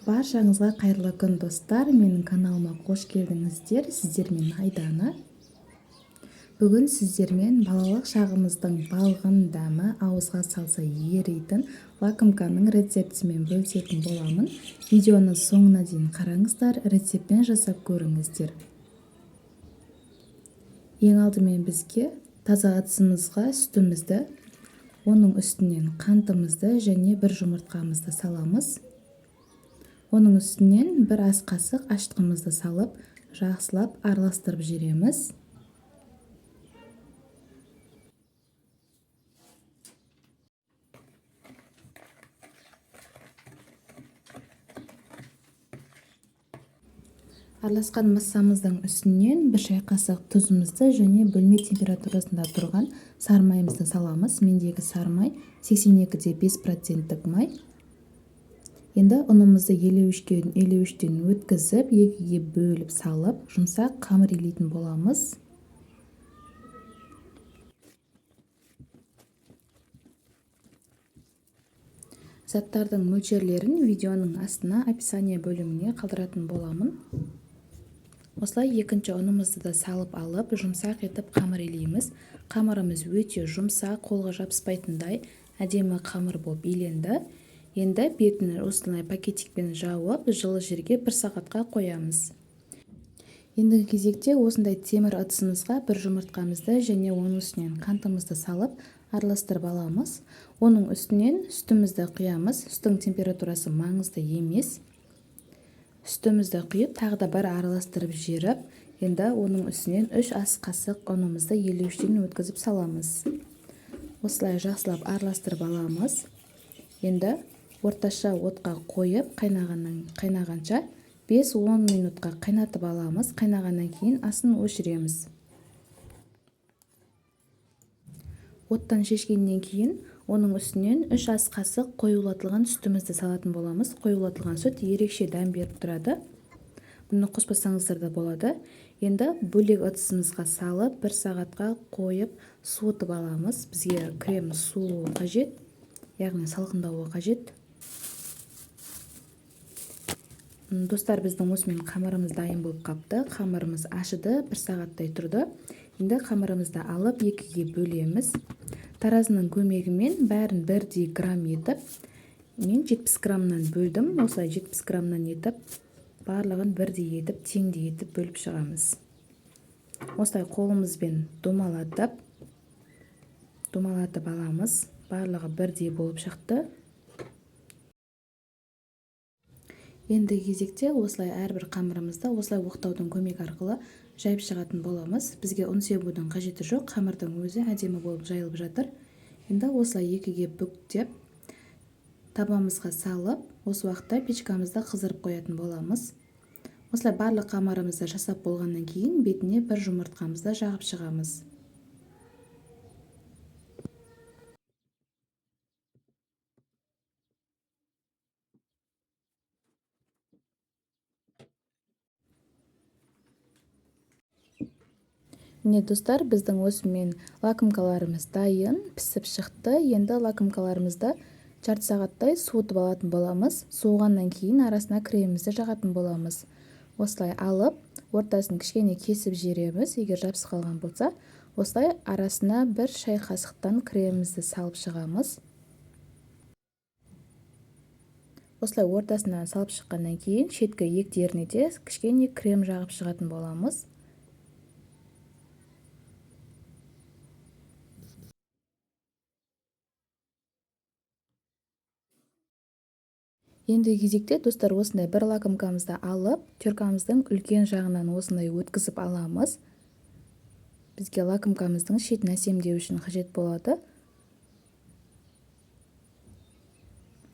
Баршаңызға қайырлы күн достар, менің каналыма қош келдіңіздер. Сіздермен Айдана. Бүгін сіздермен балалық шағымыздың балғын дәмі ауызға салса ерейтін лакомканың рецептімен бөлісетін боламын. Видеоны соңына дейін қараңыздар, рецептпен жасап көріңіздер. Ең алдымен бізге таза ыдысымызға сүтімізді, оның үстінен қантымызды және бір жұмыртқамызды саламыз. Оның үстінен бір ас қасық ашытқымызды салып, жақсылап араластырып жібереміз. Араласқан массамыздың үстінен бір шай қасық тұзымызды және бөлме температурасында тұрған сары майымызды саламыз. Мендегі сары май 82,5% май. Енді ұнымызды елеуіштен өткізіп, екіге бөліп салып, жұмсақ қамыр илейтін боламыз. Заттардың мөлшерлерін видеоның астына описание бөліміне қалдыратын боламын. Осылай екінші ұнымызды да салып алып, жұмсақ етіп қамыр илейміз. Қамырымыз өте жұмсақ, қолға жабыспайтындай әдемі қамыр болып иленді. Енді бетін осылай пакетикпен жауып, жылы жерге 1 сағатқа қоямыз. Ендігі кезекте осындай темір ыдысымызға бір жұмыртқамызды және оның үстінен қантымызды салып, араластырып аламыз. Оның үстінен сүтімізді құямыз. Сүттің температурасы маңызды емес. Сүтімізді құйып, тағы да бір араластырып жіберіп, енді оның үстінен 3 ас қасық ұнымызды елеуіштен өткізіп саламыз. Осылай жақсылап араластырып аламыз. Енді орташа отқа қойып, қайнағанша 5-10 минутқа қайнатып аламыз. Қайнағаннан кейін асын өшіреміз. Оттан шешкеннен кейін оның үстінен 3 ас қасық қоюлатылған сүтімізді салатын боламыз. Қоюлатылған сүт ерекше дәм беріп тұрады. Бұны қоспасаңыздар да болады. Енді бөлек ыдысымызға салып, 1 сағатқа қойып, суытып аламыз. Бізге крем суылуы қажет, яғни салқындауы қажет. Достар, біздің осымен қамырымыз дайын болып қапты. Қамырымыз ашыды, 1 сағаттай тұрды. Енді қамырымызды алып, екіге бөлеміз. Таразының көмегімен бәрін бірдей грамм етіп, мен 70 граммнан бөлдім. Осылай 70 граммнан етіп, барлығын бірдей етіп, теңдей етіп бөліп шығамыз. Осылай қолымызбен домалатып аламыз. Барлығы бірдей болып шықты. Енді кезекте осылай әрбір қамырымызды осылай оқтаудың көмегі арқылы жайып шығатын боламыз. Бізге ұн себудің қажеті жоқ, қамырдың өзі әдемі болып жайылып жатыр. Енді осылай екіге бүктеп, табамызға салып, осы уақытта печкамызды қыздырып қоятын боламыз. Осылай барлық қамырымызды жасап болғаннан кейін бетіне бір жұмыртқамызды жағып шығамыз. Міне достар, біздің осымен лакомкаларымыз дайын, пісіп шықты. Енді лакомкаларымызды жарты сағаттай суытып алатын боламыз. Суығаннан кейін арасына кремімізді жағатын боламыз. Осылай алып, ортасын кішкене кесіп жібереміз. Егер жабысып қалған болса, осылай арасына бір шай қасықтан кремімізді салып шығамыз. Осылай ортасынан салып шыққаннан кейін шеткі ектеріне де кішкене крем жағып шығатын боламыз. Енді кезекте достар, осындай бір лакомкамызды алып, теркамыздың үлкен жағынан осындай өткізіп аламыз. Бізге лакомкамыздың шетін әсемдеу үшін қажет болады.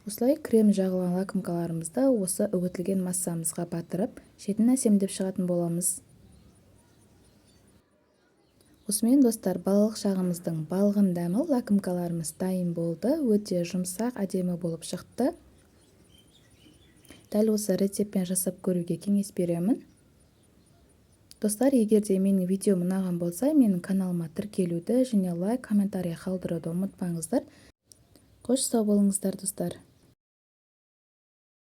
Осылай крем жағылған лакомкаларымызды осы үгітілген массамызға батырып, шетін әсемдеп шығатын боламыз. Осымен достар, балалық шағымыздың балғын дәмі лакомкаларымыз дайын болды. Өте жұмсақ, әдемі болып шықты. Дәл осы рецептпен жасап көруге кеңес беремін. Достар, егер де менің видеом ұнаған болса, менің каналыма тіркелуді және лайк, комментарий қалдыруды ұмытпаңыздар. Қош сау болыңыздар достар.